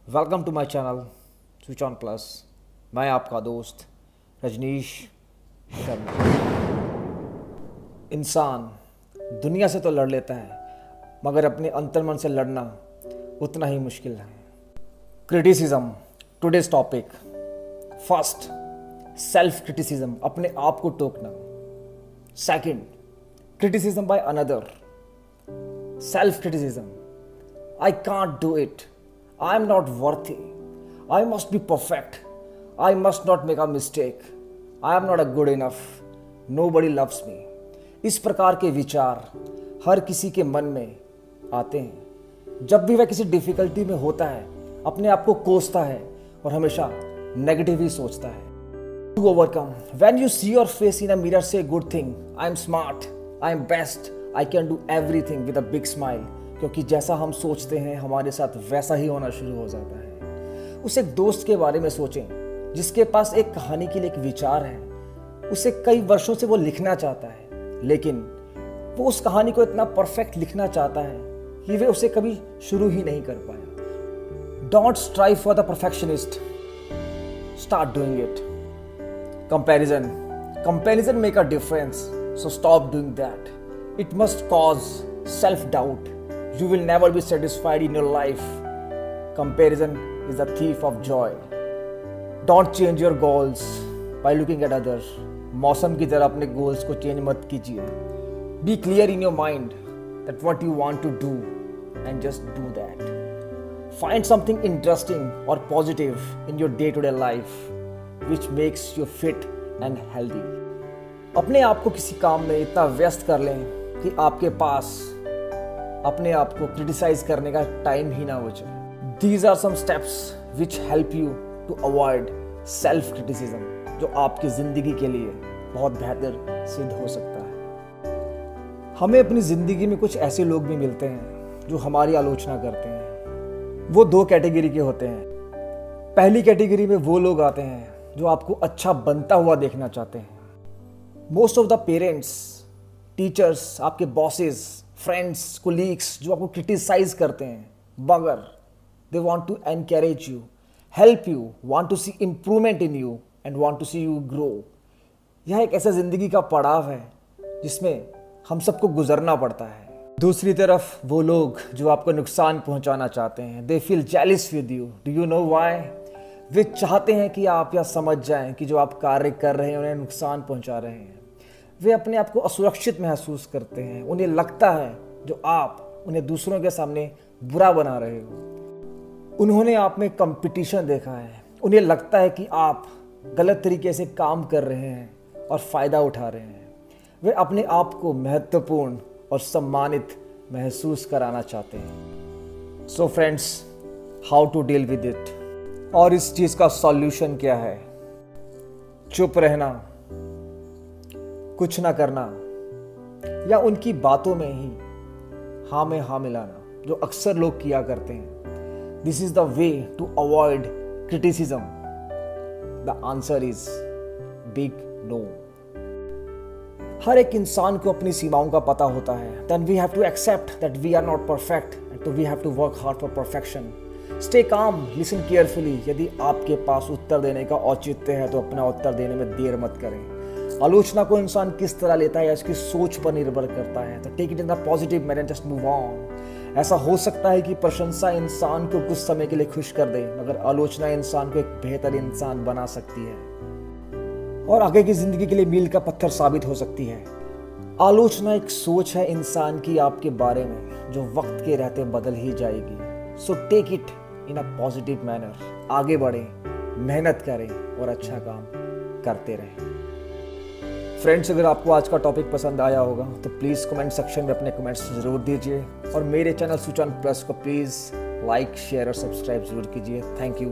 Welcome to my channel switch on plus. मैं आपका दोस्त रजनीश शर्मा। इंसान दुनिया से तो लड़ लेता है, मगर अपने अंतर्मन से लड़ना उतना ही मुश्किल है। Criticism today's topic. First, self criticism, अपने आप को टोकना। Second, criticism by another. Self criticism, I can't do it, I am not worthy, I must be perfect, I must not make a mistake, I am not a good enough, nobody loves me। इस प्रकार के विचार हर किसी के मन में आते हैं जब भी वह किसी डिफिकल्टी में होता है, अपने आप को कोसता है और हमेशा नेगेटिव ही सोचता है। To overcome, when you see your face in a mirror, say good thing, I am smart, I am best, I can do everything with a big smile। क्योंकि जैसा हम सोचते हैं हमारे साथ वैसा ही होना शुरू हो जाता है। उस एक दोस्त के बारे में सोचें जिसके पास एक कहानी के लिए एक विचार है। उसे कई वर्षों से वो लिखना चाहता है, लेकिन वो उस कहानी को इतना परफेक्ट लिखना चाहता है कि वे उसे कभी शुरू ही नहीं कर पाया। Don't strive for the perfectionist, start doing it. Comparison make a difference, so stop doing that. It must cause self doubt. You will never be satisfied in your life. Comparison is the thief of joy. Don't change your goals by looking at others. मौसम की तरह अपने goals को change मत कीजिए। Be clear in your mind that what you want to do and just do that. Find something interesting or positive in your day-to-day life which makes you fit and healthy. अपने आप को किसी काम में इतना व्यस्त कर लें कि आपके पास अपने आप को क्रिटिसाइज करने का टाइम ही ना बचे। These are some steps which help you to avoid self criticism, जो आपकी जिंदगी के लिए बहुत बेहतर सिद्ध हो सकता है। हमें अपनी जिंदगी में कुछ ऐसे लोग भी मिलते हैं जो हमारी आलोचना करते हैं। वो दो कैटेगरी के होते हैं। पहली कैटेगरी में वो लोग आते हैं जो आपको अच्छा बनता हुआ देखना चाहते हैं। Most of the parents, teachers, आपके बॉसेस, फ्रेंड्स, कोलीग्स जो आपको क्रिटिसाइज करते हैं, मगर they want to encourage you, help you, want to see improvement in you and want to see you grow. यह एक ऐसा जिंदगी का पड़ाव है जिसमें हम सबको गुजरना पड़ता है। दूसरी तरफ वो लोग जो आपको नुकसान पहुंचाना चाहते हैं, they feel jealous with you. Do you know why? वे चाहते हैं कि आप यह समझ जाएं कि जो आप कार्य कर रहे हैं उन्हें नुकसान पहुंचा रहे हैं। वे अपने आप को असुरक्षित महसूस करते हैं। उन्हें लगता है जो आप उन्हें दूसरों के सामने बुरा बना रहे हो। उन्होंने आप में कंपटीशन देखा है। उन्हें लगता है कि आप गलत तरीके से काम कर रहे हैं और फ़ायदा उठा रहे हैं। वे अपने आप को महत्वपूर्ण और सम्मानित महसूस कराना चाहते हैं। So friends, how to deal with it? और इस चीज़ का सॉल्यूशन क्या है? चुप रहना, कुछ ना करना, या उनकी बातों में ही हाँ में हाँ मिलाना, जो अक्सर लोग किया करते हैं। This is the way to avoid criticism. The answer is big no. हर एक इंसान को अपनी सीमाओं का पता होता है। Then we have to accept that we are not perfect and we have to work hard for perfection. Stay calm, listen carefully. यदि आपके पास उत्तर देने का औचित्य है तो अपना उत्तर देने में देर मत करें। आलोचना को इंसान किस तरह लेता है या उसकी सोच पर निर्भर करता है। तो take it in the positive manner, just move on. ऐसा हो सकता है कि प्रशंसा इंसान को कुछ समय के लिए खुश कर दे, मगर आलोचना इंसान को एक बेहतर इंसान बना सकती है और आगे की जिंदगी के लिए मील का पत्थर साबित हो सकती है। आलोचना एक सोच है इंसान की आपके बारे में, जो वक्त के रहते बदल ही जाएगी। So take it in a positive manner. आगे बढ़ें, मेहनत करें और अच्छा काम करते रहें। फ्रेंड्स, अगर आपको आज का टॉपिक पसंद आया होगा तो प्लीज़ कमेंट सेक्शन में अपने कमेंट्स ज़रूर दीजिए और मेरे चैनल स्विच ऑन प्लस को प्लीज़ लाइक, शेयर और सब्सक्राइब ज़रूर कीजिए। Thank you.